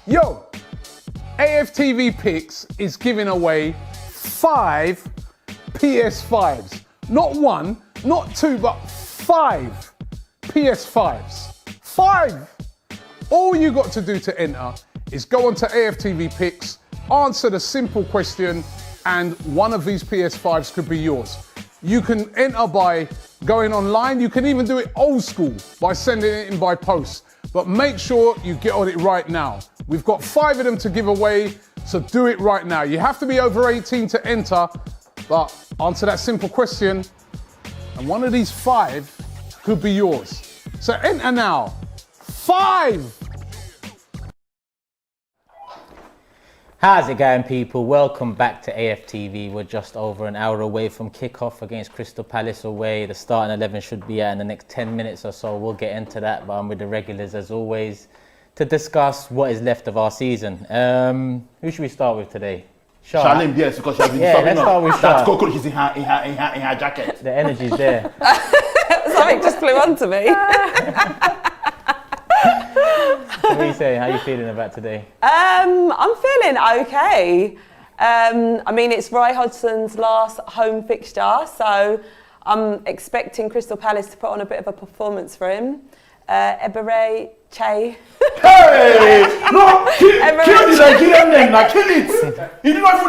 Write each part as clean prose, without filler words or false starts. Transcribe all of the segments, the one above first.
Yo, AFTV Picks is giving away 5 PS5s. Not 1, not 2, but 5 PS5s. 5! All you got to do to enter is go onto AFTV Picks, answer the simple question, and one of these PS5s could be yours. You can enter by going online. You can even do it old school by sending it in by post. But make sure you get on it right now. We've got 5 of them to give away, so do it right now. You have to be over 18 to enter, but answer that simple question, and one of these 5 could be yours. So enter now. 5! How's it going, people? Welcome back to AFTV. We're just over an hour away from kickoff against Crystal Palace away. The starting 11 should be out in the next 10 minutes or so. We'll get into that, but I'm with the regulars as always to discuss what is left of our season. Who should we start with today? Charlene, yes, because she's been let's start with that cockroach is in her jacket. The energy's there. Something just flew onto me. What are you saying? How are you feeling about today? I'm feeling okay. I mean, it's Roy Hodgson's last home fixture, so I'm expecting Crystal Palace to put on a bit of a performance for him. Eberay Che. Hey! No! Kill the Nigerian name, now kill it! You do not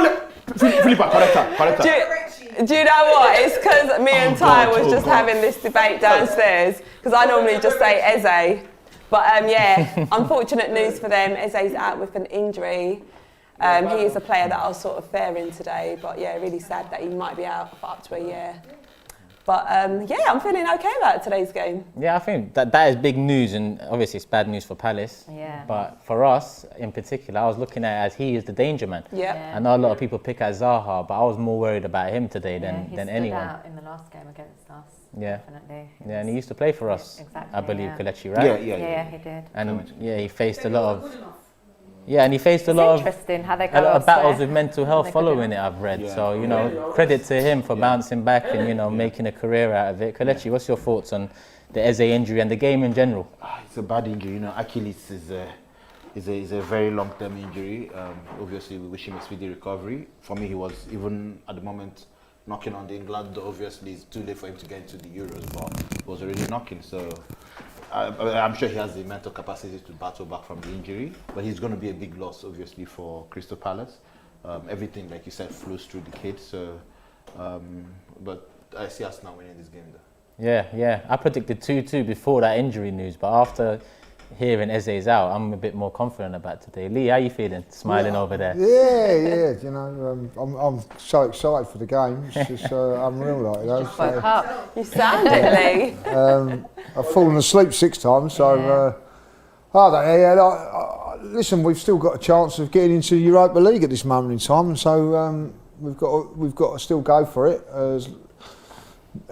Philippa, correct her. Do you know what? It's because me and Ty was just having this debate downstairs, because I normally just say Eze. But yeah, unfortunate news for them. Eze's out with an injury. He is a player that I was sort of fairing today, but yeah, really sad that he might be out for up to a year. But yeah, I'm feeling okay about today's game. Yeah, I think that is big news, and obviously it's bad news for Palace. Yeah. But for us in particular, I was looking at it as he is the danger man. Yeah. I know a lot of people pick at Zaha, but I was more worried about him today than anyone. He stood out in the last game against us. Yeah. Definitely. Yeah, and he used to play for us. Exactly, I believe, yeah. Kelechi, right? Yeah, he did. And yeah, he faced a lot of. Yeah, and he faced a lot interesting how they go of battles elsewhere. with mental health following it, I've read. So, you know, credit to him for bouncing back and, you know, making a career out of it. Kelechi, what's your thoughts on the Eze injury and the game in general? It's a bad injury, you know. Achilles is a very long-term injury. Obviously, we wish him a speedy recovery. For me, he was, even at the moment, knocking on the England door. Obviously, it's too late for him to get into the Euros, but he was already knocking. So I'm sure he has the mental capacity to battle back from the injury, but he's going to be a big loss, obviously, for Crystal Palace. Everything, like you said, flows through the kid. So, but I see us now winning this game, though. Yeah. I predicted 2-2 before that injury news, but after hearing Eze's out, I'm a bit more confident about today. Lee, how you feeling? Smiling over there. Yeah. You know, I'm so excited for the game. It's just unreal, like that. Woke up. You sound it, Lee. I've fallen asleep 6 times, so listen, we've still got a chance of getting into the Europa League at this moment in time, so we've got to still go for it.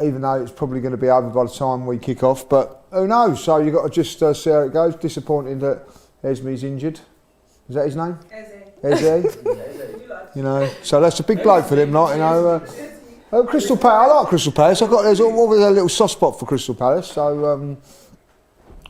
Even though it's probably going to be over by the time we kick off, but who knows? So you've got to just see how it goes. Disappointing that Esme's injured. Is that his name? Eze. You know, so that's a big blow for them, like, you know. Crystal Palace, I like Crystal Palace. There's always a little soft spot for Crystal Palace. So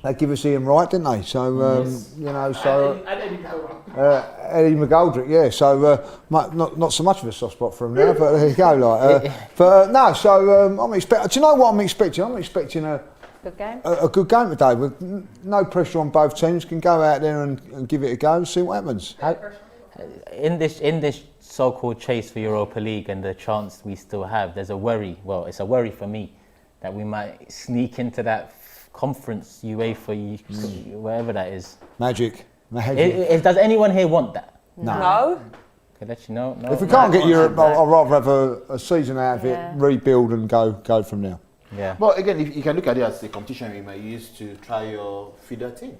they give us Ian Wright, didn't they? So you know, so Eddie McGoldrick, yeah. So not so much of a soft spot for him now, but there you go. Like, no. So I'm expecting. Do you know what I'm expecting? I'm expecting a good game. A good game today with no pressure on both teams. Can go out there and give it a go and see what happens. In this so-called chase for Europa League and the chance we still have, there's a worry. Well, it's a worry for me that we might sneak into that conference UEFA, wherever that is. Magic. Does anyone here want that? No. Okay, let you know. No. If we can't get Europe, I'd rather have a season out of it, rebuild and go from there. Yeah. But again, if you can look at it as a competition we might use to try your feeder team.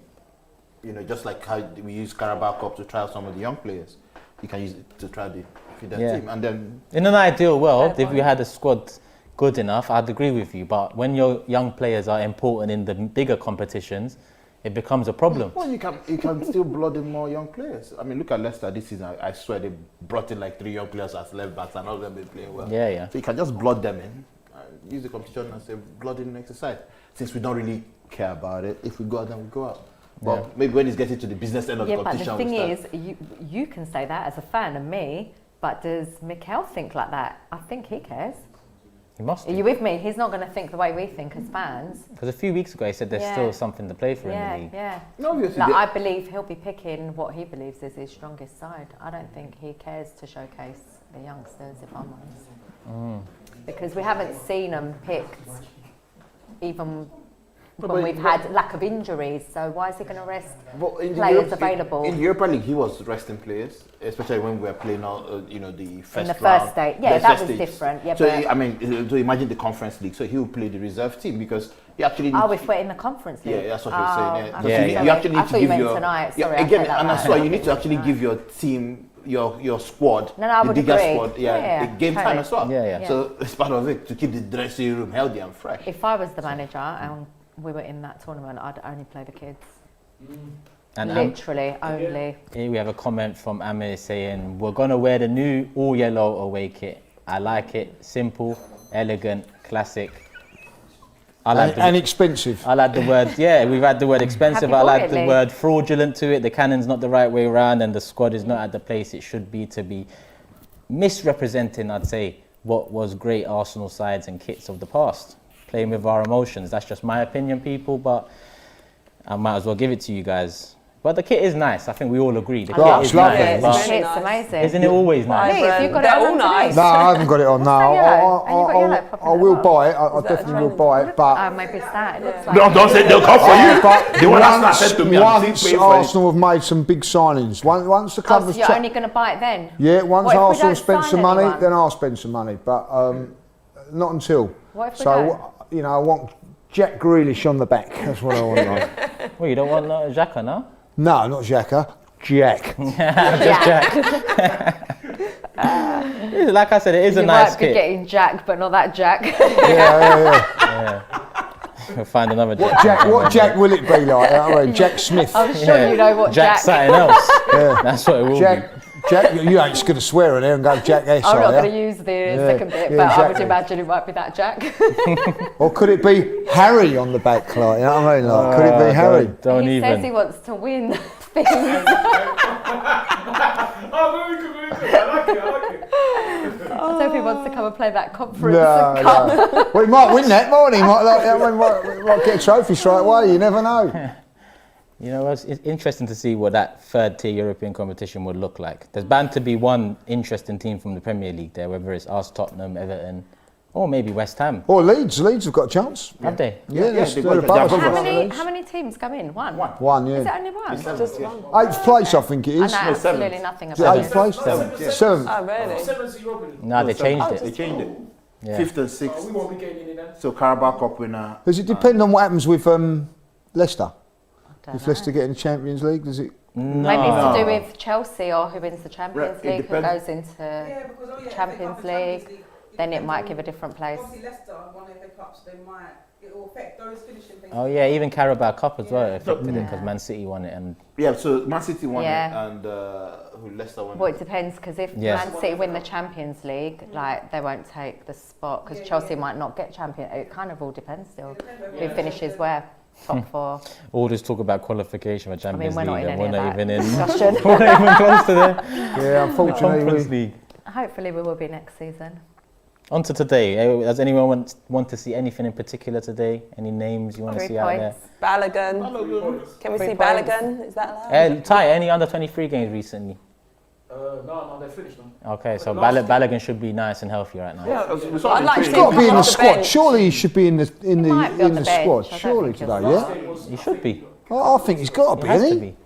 You know, just like how we use Carabao Cup to try out some of the young players. You can use it to try the feeder team. And then, in an ideal world, if we had a squad good enough, I'd agree with you. But when your young players are important in the bigger competitions, it becomes a problem. Well, you can still blood in more young players. I mean, look at Leicester this season. I swear they brought in like 3 young players as left backs, and all of them been playing well. Yeah. So you can just blood them in, and use the competition as a blooding exercise. Since we don't really care about it, if we go out, then we go out. But maybe when he's getting to the business end of the Yeah, but the competition, thing is, you can say that as a fan of me, but does Mikel think like that? I think he cares. He must. Are you with me? He's not going to think the way we think as fans. Because a few weeks ago he said there's still something to play for in the league. Yeah. No, obviously, Like, I believe he'll be picking what he believes is his strongest side. I don't think he cares to showcase the youngsters, if I'm honest. Because we haven't seen them picked even when we've had lack of injuries. So why is he going to rest players available? In Europa League, he was resting players, especially when we were playing the first in the round. first stage. Yeah, that was different. Yeah, so, but I mean, so imagine the conference league. So he will play the reserve team because he actually... if we're in the conference league? Yeah, that's what he was saying. Yeah. You actually need I to thought you give meant your... tonight. Sorry, yeah, I again, said that and that's right. why you need to actually give your team, your squad, I the would bigger agree. squad, Yeah, the game time totally. as well. Yeah. So it's part of it, to keep the dressing room healthy and fresh. If I was the manager and we were in that tournament, I'd only play the kids. And Literally, only. here we have a comment from Amir saying, we're going to wear the new all yellow away kit. I like it. Simple, elegant, classic. And expensive. I like the word, we've had the word expensive. I like the Happy-heartedly. word fraudulent to it. The cannon's not the right way around and the squad is not at the place it should be to be misrepresenting, I'd say, what was great Arsenal sides and kits of the past. Playing with our emotions. That's just my opinion, people, but I might as well give it to you guys. But the kit is nice. I think we all agree. The kit is lovely. nice. Yeah, but it's really It's nice. amazing. isn't it always nice? Please, you've got They're it all on nice. No, I haven't got it on now. that yellow? And you've got yellow popping I at will the buy it. I that a definitely will trend? buy it. But Maybe it's that. It looks like No, don't say they'll come for you. but The one that's not said to me, I'm once still paying for it. Arsenal have made some big signings. Once the club so has you're only going to buy it then? once What if we Arsenal don't spent sign some money, anyone? then I'll spend some money. But not until. What if we So I want Jack Grealish on the back. That's what I want. Like. Well, you don't want Xhaka, no? No, not Xhaka. Jack. Like I said, it is a You nice might be kit. getting Jack, but not that Jack. Yeah. We'll find another Jack. What Jack will it be like? I mean, Jack Smith. I'm sure you know what Jack Jack. something else. Yeah. That's what it will Jack, you ain't just going to swear on there and go Jack S, I'm not are going to you? use the second bit, yeah, but I would exactly. imagine it might be that Jack. Or could it be Harry on the back, like, you know what I mean? Like, could it be Harry? Don't he even. says he wants to win things. So if he wants to come and play that conference cup. No. Well, he might win that, mightn't he? Might get a trophy straight away, you never know. You know, it's interesting to see what that third tier European competition would look like. There's bound to be one interesting team from the Premier League there, whether it's us, Tottenham, Everton, or maybe West Ham. Or Leeds have got a chance. Have they? Yeah, they've they're got- above they're us. above How many teams come in? One. One, Is it yeah. only one? Just one. Eighth place, I think it I is. know absolutely nothing Is it about eighth it. place? Seventh. Oh, really? No, they changed They it. changed it. Yeah. 5th and 6th. So Carabao Cup winner. Does it depend on what happens with Leicester? Don't If know. Leicester get in the Champions League, does it? Maybe it's to do with Chelsea or who wins the Champions Right, it League, who depends. goes into Champions League. Then it might give a different place. Obviously, Leicester won FA Cups, it will affect those finishing things. Oh yeah, even Carabao Cup as well affected it because Man City won it and Yeah, so Man City won Yeah. it and who Leicester won Well, it. it depends because if Yeah. Man City win the Champions League, like they won't take the spot because Chelsea might not get champion. It kind of all depends still. Who finishes where? Top four. all this talk about qualification for Champions we're not League in and we're any not of even that in discussion. we're not even close to the Yeah, unfortunately. Conference League. Hopefully we will be next season. On to today. Does anyone want to see anything in particular today? Any names you want to 3 see out there? points. Balogun. Can we 3 see points. Balogun? Is that allowed? Ty, any under 23 games recently? No, they're finished now. Okay, so Balogun should be nice and healthy right now. Yeah, we saw I'd him like to training. see Got to be in Come the off the squad. bench. Surely he should be in the might be on the bench. squad. I don't Surely think today, he'll yeah. He should be. I think he's got to He be, has to hasn't he? be.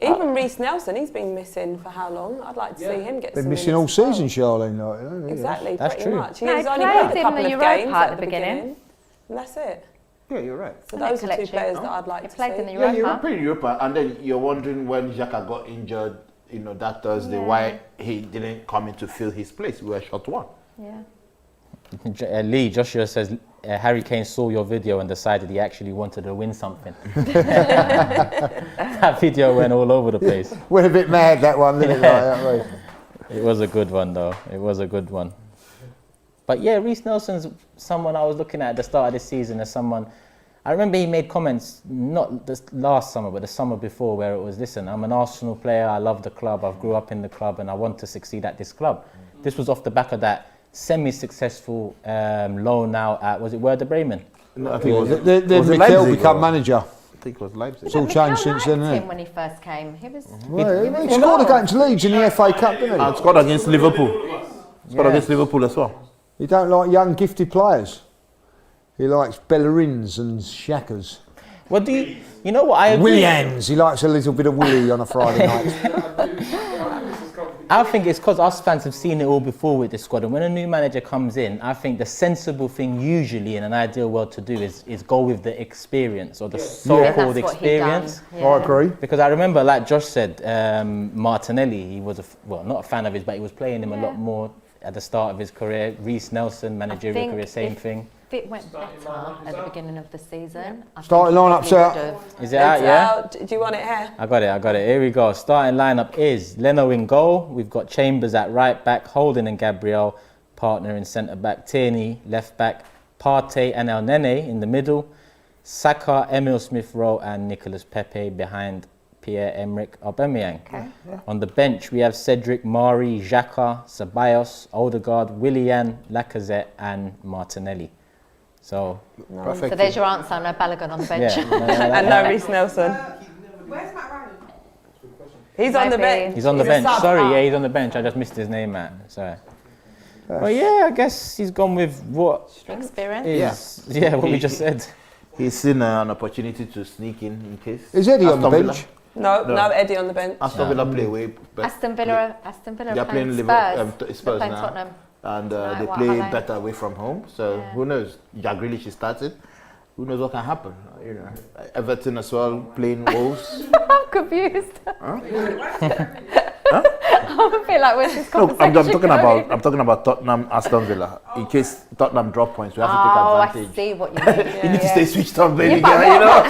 Even Reece Nelson, he's been missing for how long? I'd like to see him get Been some missing all minutes as well. season, Charlene. Like, you know, yeah. Exactly, That's pretty true. much. No, He's he only played played a in couple the of Europa games at at the the beginning. beginning. And that's it. Yeah, you're right. So Isn't it those are two collection? players that I'd like He to played see. in the Yeah, you're Europa. playing Europa, and then you're wondering when Xhaka got injured, that Thursday, why he didn't come in to fill his place. We were short one. Yeah. Lee, Joshua says Harry Kane saw your video and decided he actually wanted to win something. That video went all over the place. We're a bit mad that one, didn't it? Like, that way. It was a good one though. It was a good one. But yeah, Reece Nelson's someone I was looking at the start of this season as someone, I remember he made comments, not this last summer, but the summer before, where it was, listen, I'm an Arsenal player, I love the club, I've grew up in the club, and I want to succeed at this club. This was off the back of that semi-successful loan out at, was it Werder Bremen? No, I think it was Then Mikel become manager. I think it was Leipzig. It's all changed since then, him isn't it? when he first came. He was. Well, he scored against Leeds in the FA Cup, didn't he? And scored against Liverpool. Scored against Liverpool as well. He don't like young, gifted players. He likes ballerins and shackers. What do you know what I agree? Williams. He likes a little bit of Willy on a Friday night. I think it's because us fans have seen it all before with this squad, and when a new manager comes in, I think the sensible thing usually in an ideal world to do is go with the experience, or the so-called experience. Yeah. I agree. Because I remember, like Josh said, Martinelli, he was not a fan of his, but he was playing him a lot more at the start of his career. Reece Nelson, managerial career, same thing. If it went better at the beginning of the season, I Starting think line-up's he out. would've- Is it out, yeah? Out. Do you want it here? I got it. Here we go. Starting lineup is Leno in goal. We've got Chambers at right back, Holding and Gabriel, partner in centre back, Tierney left back, Partey and El Nene in the middle, Saka, Emil Smith Rowe, and Nicolas Pepe behind Pierre-Emerick Aubameyang. Okay. On the bench, we have Cedric, Mari, Xhaka, Ceballos, Odegaard, Willian, Lacazette, and Martinelli. So, Perfect. So there's your answer. No Balogun on the bench. yeah. And no Reece Nelson. Where's Matt Ryan? He's on the Maybe. bench. He's on the He's a bench. sub. Sorry, yeah, he's on the bench. I just missed his name, man. Sorry. Well, yeah, I guess he's gone with what Experience. is, what we just said. He's seen an opportunity to sneak in case. Is Eddie on the Aston bench? Villa. No, Eddie on the bench. Aston Villa play way better. Aston Villa They're playing Spurs. Spurs They're playing now. Tottenham. And Tonight, they what, play Highlight? better away from home. So Yeah. who knows? Jack Grealish is started. Who knows what can happen? You know, Everton as well playing Wolves. I'm confused. I feel like where's this No, conversation I'm talking about Tottenham, Aston Villa. In case Tottenham drop points, we have to Oh, take I advantage. see what you mean. You need to stay switched on, baby Yeah, but girl. You know.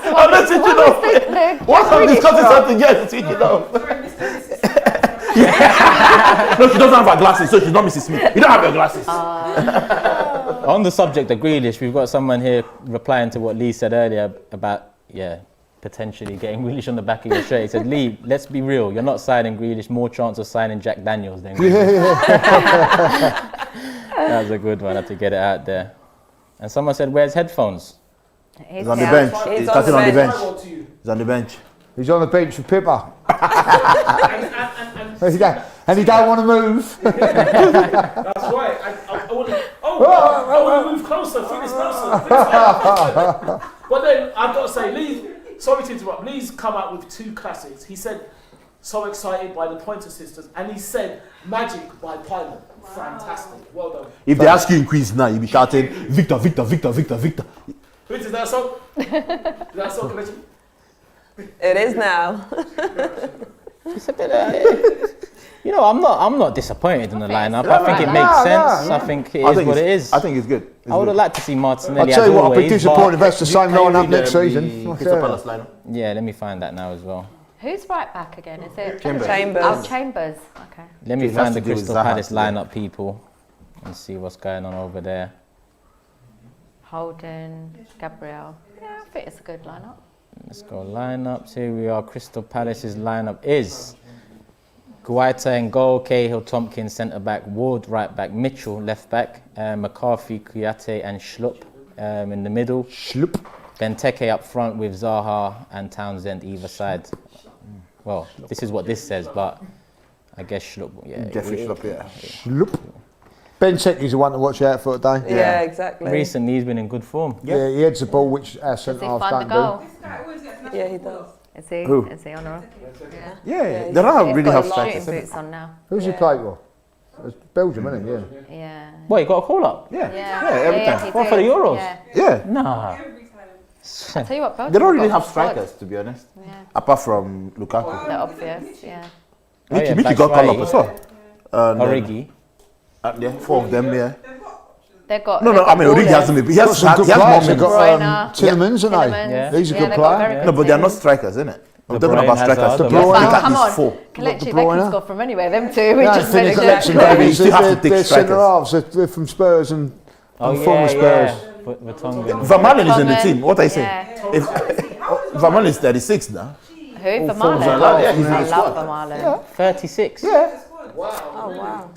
So what Let's switch it off. Once I'm discussing something, yes, switch it off. No, she doesn't have her glasses, so she's not Mrs. Smith. You don't have your glasses. On the subject of Grealish, we've got someone here replying to what Lee said earlier about, potentially getting Grealish on the back of your shirt. He said, Lee, let's be real. You're not signing Grealish. More chance of signing Jack Daniels than Grealish. That was a good one. I had to get it out there. And someone said, where's headphones? He's on the bench. He's sitting on the bench. What to you? He's on the bench. He's on the bench for Pippa. And he don't want to move. That's right. I want to. I want to move closer. Finish closer. But then I've got to say, Lee. Sorry to interrupt. Lee's come out with two classics. He said, "So Excited" by the Pointer Sisters, and he said, "Magic" by Pilot. Fantastic. Well done. If they ask you in quiz now, you'll be shouting, Victor, Victor, Victor, Victor, Victor. Which is that song? Is that song connection? It is now. It's a bit I'm not disappointed in the lineup. I think it makes sense. I think it is what it is. I think it's good. I would have liked to see Martinelli. I'll tell you as what, I'll be always, disappointed if but- that's the same lineup next season. Crystal Palace lineup. Yeah, let me find that now as well. Who's right back again? Is it Chambers. Oh, Chambers. Okay. Let me It has find to the do with Crystal Zaha Palace today. lineup, people, and see what's going on over there. Holden, Gabriel. Yeah, I think it's a good lineup. Let's go lineups. Here we are. Crystal Palace's lineup is Guaita in goal, Cahill, Tompkins centre back, Ward right back, Mitchell left back, McCarthy, Kouyaté and Schlupp in the middle. Schlupp. Benteke up front with Zaha and Townsend either side. Well, this is what this says, but I guess Schlupp. Yeah, Jeffrey Schlupp, yeah. Schlupp. Benteke's the one to watch out for today. Yeah, exactly. recently he's been in good form. Yeah, he heads the ball, which our Does centre he half find the don't goal? do. This guy always gets Yeah, he does. Is he? Who? Is he on or? Yeah, they don't He's really got have his strikers. shooting innit? boots on now. Who's he play for? It's Belgium, isn't it? Yeah. Yeah. What, you got a call up? Yeah, Yeah. every time. he What, for the did. Euros? Yeah. Yeah, Nah. every time. I'll tell you what, Belgium they don't really got have squad. strikers, to be honest. Yeah. Apart from Lukaku. They're obvious. Yeah. Oh, yeah, Mickey got called up Batshuayi. as well. And then- Origi. Yeah, four of them, yeah. They've got. No, they've I got mean, Origi ballers. hasn't been. He Got has some good more players. They've minutes. got Bruyne. Tillemans, isn't Tillemans. they? Yeah. He's a Yeah, good they've got player. very good No, but they're not teams. strikers, innit? I'm De talking Bruyne about has strikers. De Bruyne. Look Oh, at come these on. four. Kelechi, De they Bruyne. can score from anywhere. Them two. We No, just Finnish finished election, it. You still have to take they're centre strikers. halves. They're from Spurs and Oh, former yeah, Spurs. yeah. Vertonghen. Vermaelen is in the team. What are you saying? Yeah. If Vermaelen is 36 now. Who? Vermaelen. Vermaelen? Yeah, he's in I the love squad. Vermaelen. 36. Yeah. Oh wow.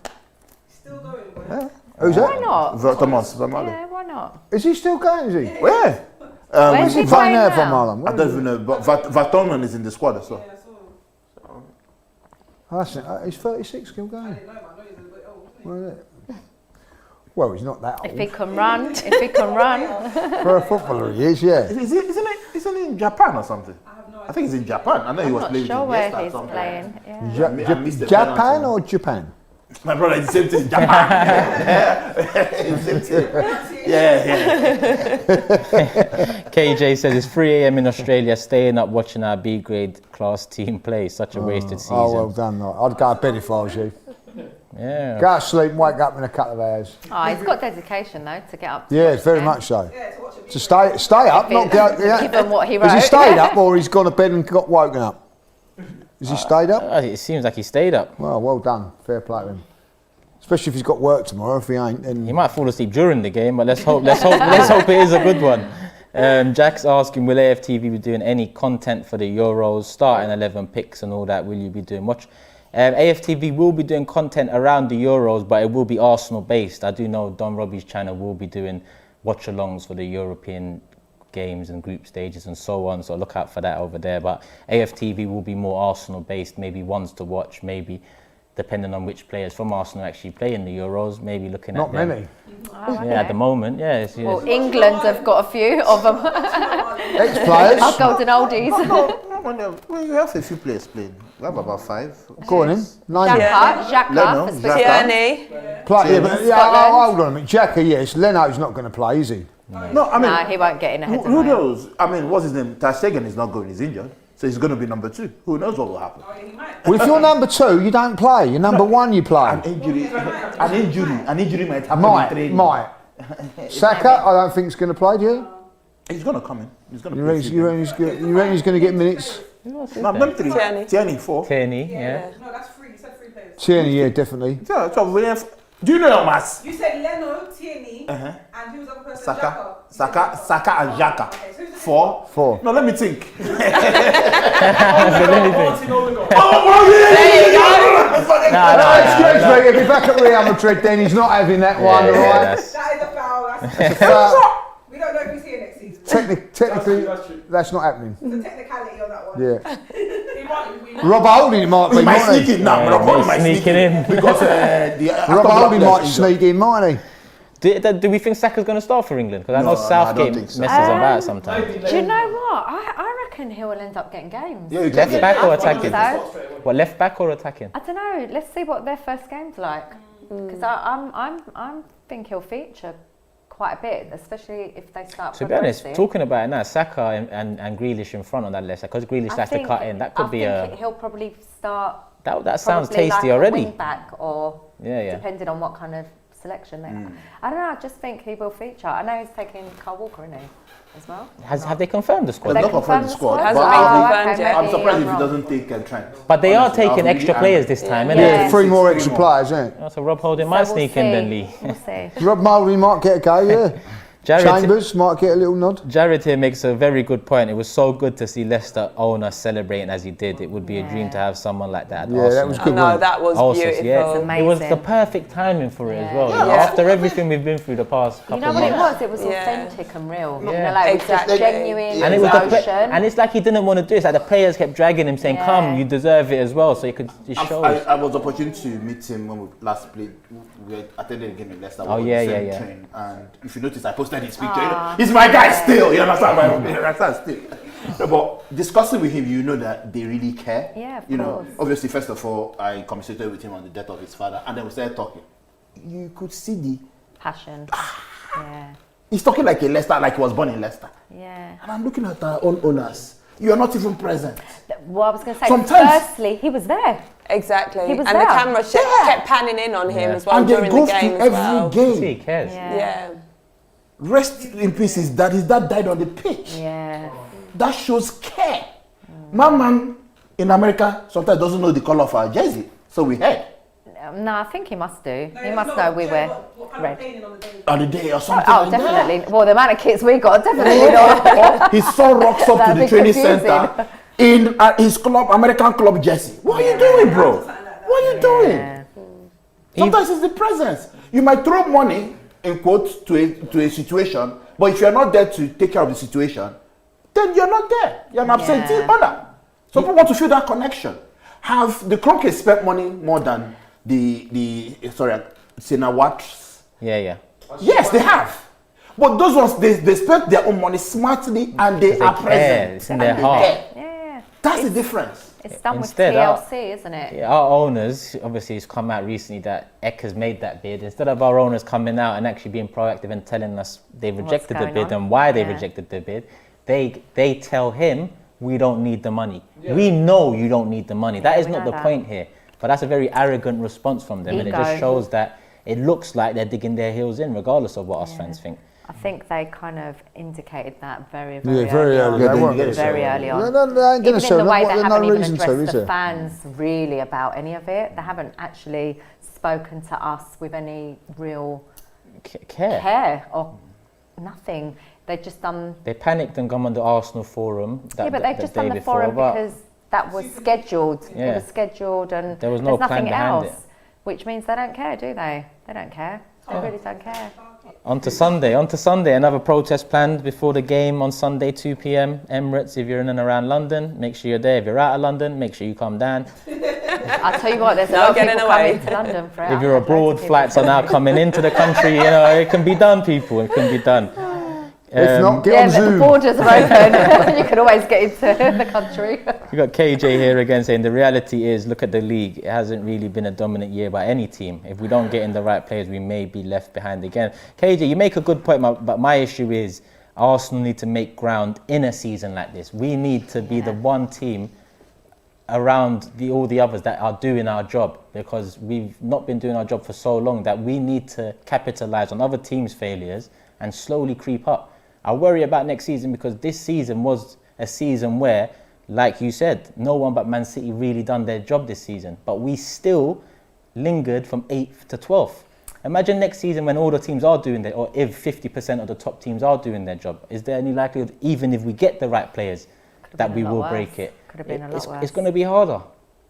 Still going. Who's Why that? not? Thomas Vermaelen. Yeah, why not? Is he still going? Is he? Where? Where's he Van playing der now? Vermaelen. I don't even know, but Vertonghen is in the squad as well. Yeah, I saw him. Oh, that's it. He's 36, still going. I didn't know, man. I know he's a bit old, isn't he? Well, he's not that If he old. can run, if he can run. For a footballer, he is, yeah. Isn't he in Japan or something? I have no I idea. think he's in Japan. I know he I'm was not playing sure with where Iniesta at he's some point. playing. Yeah. I missed the Japan penalty. or Japan? My brother, it's the same thing. Japan. It's the same thing. Yeah. KJ says it's 3 a.m. in Australia, staying up watching our B grade class team play. Such a wasted season. Oh, well done. Right. I'd go to bed if I was you. Yeah. Go to sleep and wake up in a couple of hours. Oh, he's got dedication though to get up. To Yeah, watch very the much so. Yeah, to watch it. To stay up, not go. Yeah. Given what he Has he wrote. stayed up or he's gone to bed and got woken up? Has he stayed up? It seems like he stayed up. Well done. Fair play to him. Especially if he's got work tomorrow. If he ain't, then He might fall asleep during the game, but let's hope it is a good one. Jack's asking, will AFTV be doing any content for the Euros, starting 11 picks and all that? Will you be doing much? AFTV will be doing content around the Euros, but it will be Arsenal based. I do know Don Robbie's channel will be doing watch-alongs for the European games and group stages and so on, so look out for that over there. But AFTV will be more Arsenal based, maybe ones to watch, maybe depending on which players from Arsenal actually play in the Euros, maybe looking not at them. many. Yeah, at the moment, yeah. Well, England have got a few of them. Ex-players. Our golden oldies. We have a few players playing. We have about 5. Go on in. Name them. Xhaka Leno, for Xhaka. Spain. Tierney. Play, yeah, but, yeah, Scotland. hold on a minute. Xhaka, yes. Leno's not going to play, is he? No, I mean, Nah, he won't get in ahead of who him. knows? I mean, what's his name? Ter Stegen is not going. He's injured, so he's going to be number 2. Who knows what will happen? Oh, yeah, he might. Well, if you're number 2, you don't play. You're number 1, you play. An injury might happen in training. Might. Saka, I don't think he's going to play, do you? He's going to come in. He's going to You play. reckon he's going to get minutes? No, them 3. Tierney. Tierney 4. Tierney, yeah. No, that's 3. You said 3 players. Tierney, yeah, definitely. Yeah, so we have. Do you know your maths? You said Leno, Tierney, and who was the other person? Saka and Xhaka. Okay, so who's the 4. 4. No, let me think. Excuse me, he'll be back at Real Madrid then. He's not having that one, all right? That is a foul. That's we don't know if he's here next season. Technically, That's true. that's not happening. There's a technicality on that one. Yeah. He might. Rob Holding might be, He might mightn't sneak he? in now. Yeah, Rob Holding might sneaking sneak in. in. Because Rob Holding might sneak in, mightn't he? Do we think Saka's going to start for England? Because I know No, I Southgate don't messes think so. about sometimes. Do you know what? I reckon he'll end up getting games. Yeah, you Left can. back or I think attacking? so. What, left back or attacking? I don't know. Let's see what their first game's like. Because I think he'll feature quite a bit, especially if they start. To be honest, progressing. talking about it now, Saka and Grealish in front on that left side, because Grealish likes to cut in, that could be I think he'll probably start. that sounds probably tasty like already. A wing back or Yeah. depending on what kind of selection they have. I don't know. I just think he will feature. I know he's taking Kyle Walker, isn't he, as well? Have they confirmed the squad? They've They not confirmed confirmed the the squad. squad? Hasn't but been I'll be- confirmed yet. I'm maybe surprised I'm if he wrong. doesn't take Trent. But they are Honestly, taking I'll be extra angry. players this time, Yeah. innit? Yeah, 3 more Three extra more. players, isn't it? So Rob Holding So might we'll sneak in then, see. Lee. We'll see. Rob Mowbray might get a go, yeah. Jared, Chambers might get a little nod. Jared here makes a very good point. It was so good to see Leicester owner celebrating as he did. It would be a dream to have someone like that at Yeah, Arsenal. that was I good. know, One. that was Also, beautiful. yeah, It's it was the amazing. perfect timing for it as well. Yeah. You know, After everything we've been through the past couple You know of what it months. was? It was Yeah. authentic and real. Yeah. You know, like it was just Exactly. genuine And it was the emotion. and it's like he didn't want to do it. It's like the players kept dragging him, saying, Yeah. "Come, you deserve it as well." So he could just show us. I was opportune to meet him when we last played. We attended a game in Leicester. Oh, we were yeah, on the same yeah. train. And if you notice, I posted his picture. You know, he's my guy still. You understand? You understand still. No, but discussing with him, you know that they really care. Yeah, of You know, course. obviously, first of all, I communicated with him on the death of his father, and then we started talking. You could see the. Passion. Yeah. He's talking like a Leicester, like he was born in Leicester. Yeah. And I'm looking at our own owners. You are not even present. Well, I was going to say, Sometimes- firstly, he was there. Exactly. He was and there. the camera kept panning in on him Yeah. as well And they during go the game through as every well. See, game. he cares. Yeah. Yeah. Rest in peace. His dad died on the pitch. Yeah. That shows care. My man in America sometimes doesn't know the color of our jersey, so we heard. No, I think he must do. No, He no, must no, know we yeah, were what kind of red. training on the day? On the day or something Oh, like that. definitely. Well, the amount of kits we got, definitely not. Or he saw rocks up to That'd the be training confusing. center in his club, American club jersey. What are you doing, bro? What are you doing? Yeah. Sometimes it's the presence. You might throw money, in quotes, to a situation, but if you're not there to take care of the situation, then you're not there. You're an absentee owner. Some people want to feel that connection. Have the Kroenke spent money more than the Senawats? Yeah. Yes, they have. But those ones, they spent their own money smartly and they are care. present. It's in their And they heart. care. Yeah. That's the difference. It's done Instead, with TLC, isn't it? Yeah, our owners, obviously it's come out recently that Eck has made that bid. Instead of our owners coming out and actually being proactive and telling us they rejected the going bid on. and why they Yeah. rejected the bid, they tell him, we don't need the money. We know you don't need the money. That is we not know the that. point here. But that's a very arrogant response from them, and it just Ego. shows that it looks like they're digging their heels in, regardless of what us fans think. I think they kind of indicated that very very early early. on. They they weren't get it. Very early on. They ain't gonna Even in show the them. way What- they there's haven't no even reason to, addressed is the there? fans really about any of it. They haven't actually spoken to us with any real care or nothing. They've just done... They panicked and gone on the Arsenal forum. Yeah, but they've just done day the before, forum but because that was scheduled. Yeah. It was scheduled and There was no there's plan nothing behind else. it. Which means they don't care, do they? They don't care. They really don't care. On to Sunday, another protest planned before the game on Sunday, 2 p.m. Emirates, if you're in and around London, make sure you're there. If you're out of London, make sure you come down. I'll tell you what, there's a No lot of getting people away. coming to London for it. If you're abroad, flights are now coming into the country, you know, it can be done, people, it can be done. If not, get Yeah, on but the Zoom. borders are open. You can always get into the country. We got KJ here again saying the reality is, look at the league. It hasn't really been a dominant year by any team. If we don't get in the right players, we may be left behind again. KJ, you make a good point, but my issue is Arsenal need to make ground in a season like this. We need to be the one team around all the others that are doing our job, because we've not been doing our job for so long that we need to capitalise on other teams' failures and slowly creep up. I worry about next season because this season was a season where, like you said, no one but Man City really done their job this season, but we still lingered from 8th to 12th. Imagine next season when all the teams are doing their, or if 50% of the top teams are doing their job. Is there any likelihood, even if we get the right players, that we will break it? Could have been a lot worse. It's going to be harder.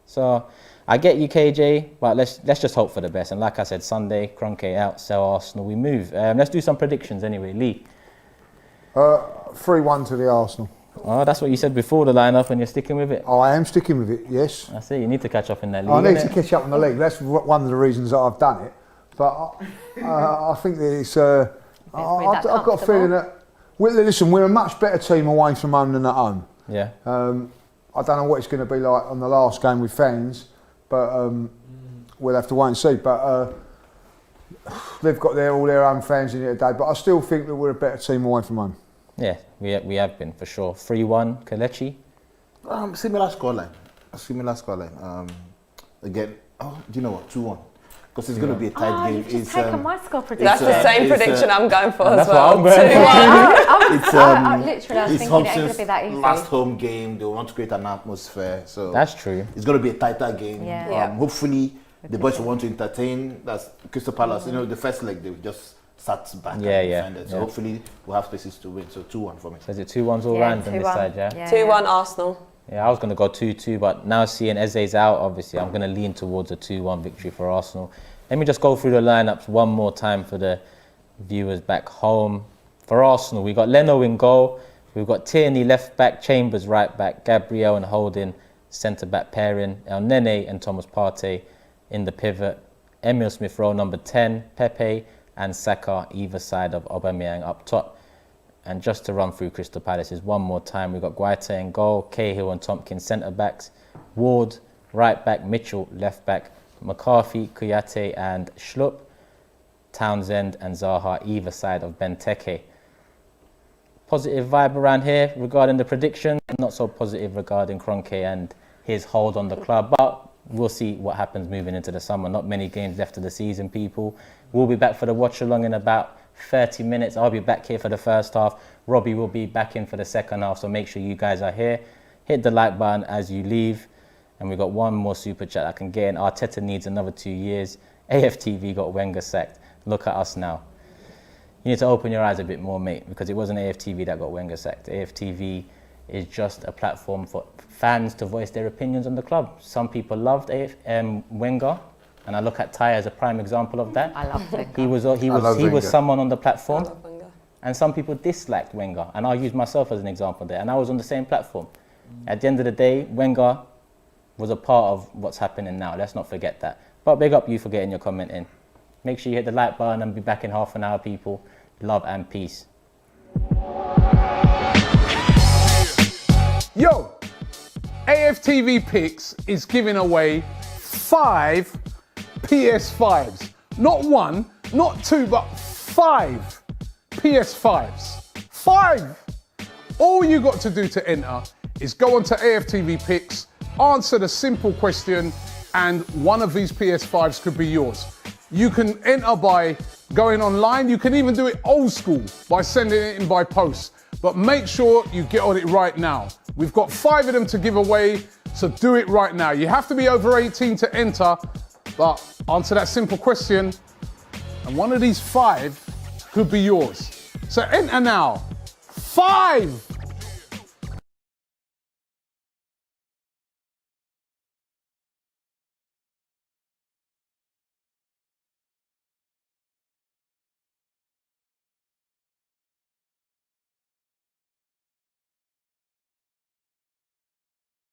So I get you, KJ, but let's just hope for the best. And like I said, Sunday, Kroenke out, sell Arsenal, we move. Let's do some predictions anyway. Lee. 3-1 to the Arsenal. Oh, that's what you said before the lineup, and you're sticking with it. I am sticking with it, yes. I see. You need to catch up in that league. I need innit? to catch up in the league. That's one of the reasons that I've done it. But I think that it's... I've got a feeling that... Listen, we're a much better team away from home than at home. Yeah. I don't know what it's going to be like on the last game with fans, but we'll have to wait and see. But they've got all their own fans in here today. But I still think that we're a better team away from home. Yeah, we have been, for sure. 3-1, Kelechi. Similar scoreline. Again, do you know what? 2-1. Because it's going to be a tight game. You've just taken my score prediction. That's the same prediction I'm going for as that's what well. I'm going for. Literally, I was it's thinking it ain't going to be that easy. last home game. They want to create an atmosphere. So That's true. it's going to be a tighter game. Yeah. Yeah. Hopefully, the boys will want to entertain. That's Crystal Palace. You know, the first leg, they just sat back and defended. So hopefully, we'll have spaces to win. So 2-1 for me. So is it 2-1s all Yeah, round on this 2-1. side, yeah? 2-1 Arsenal. Yeah, I was going to go 2-2, but now seeing Eze's out, obviously, I'm going to lean towards a 2-1 victory for Arsenal. Let me just go through the lineups one more time for the viewers back home. For Arsenal, we've got Leno in goal. We've got Tierney left back, Chambers right back, Gabriel and Holding centre back pairing, El Nene and Thomas Partey in the pivot, Emile Smith-Rowe number 10, Pepe and Saka either side of Aubameyang up top. And just to run through Crystal Palace's one more time, we've got Guaita in goal, Cahill and Tompkins centre backs, Ward right back, Mitchell left back, McCarthy, Kouyaté and Schlupp, Townsend and Zaha either side of Benteke. Positive vibe around here regarding the prediction, not so positive regarding Kroenke and his hold on the club, but we'll see what happens moving into the summer. Not many games left of the season, people. We'll be back for the watch along in about 30 minutes. I'll be back here for the first half. Robbie will be back in for the second half, so make sure you guys are here. Hit the like button as you leave. And we got one more super chat I can get in. Arteta needs another 2 years. AFTV got Wenger sacked. Look at us now. You need to open your eyes a bit more, mate, because it wasn't AFTV that got Wenger sacked. AFTV is just a platform for fans to voice their opinions on the club. Some people loved Wenger, and I look at Ty as a prime example of that. I love Wenger. He was someone on the platform, and some people disliked Wenger, and I'll use myself as an example there, and I was on the same platform. At the end of the day, Wenger was a part of what's happening now. Let's not forget that. But big up you for getting your comment in. Make sure you hit the like button and be back in half an hour, people. Love and peace. Yo, AFTV Picks is giving away 5 PS5s. Not 1, not 2, but 5 PS5s. 5! All you got to do to enter is go onto AFTV Picks, answer the simple question, and one of these PS5s could be yours. You can enter by going online. You can even do it old school by sending it in by post. But make sure you get on it right now. We've got 5 of them to give away, so do it right now. You have to be over 18 to enter, but answer that simple question, and one of these 5 could be yours. So enter now. 5!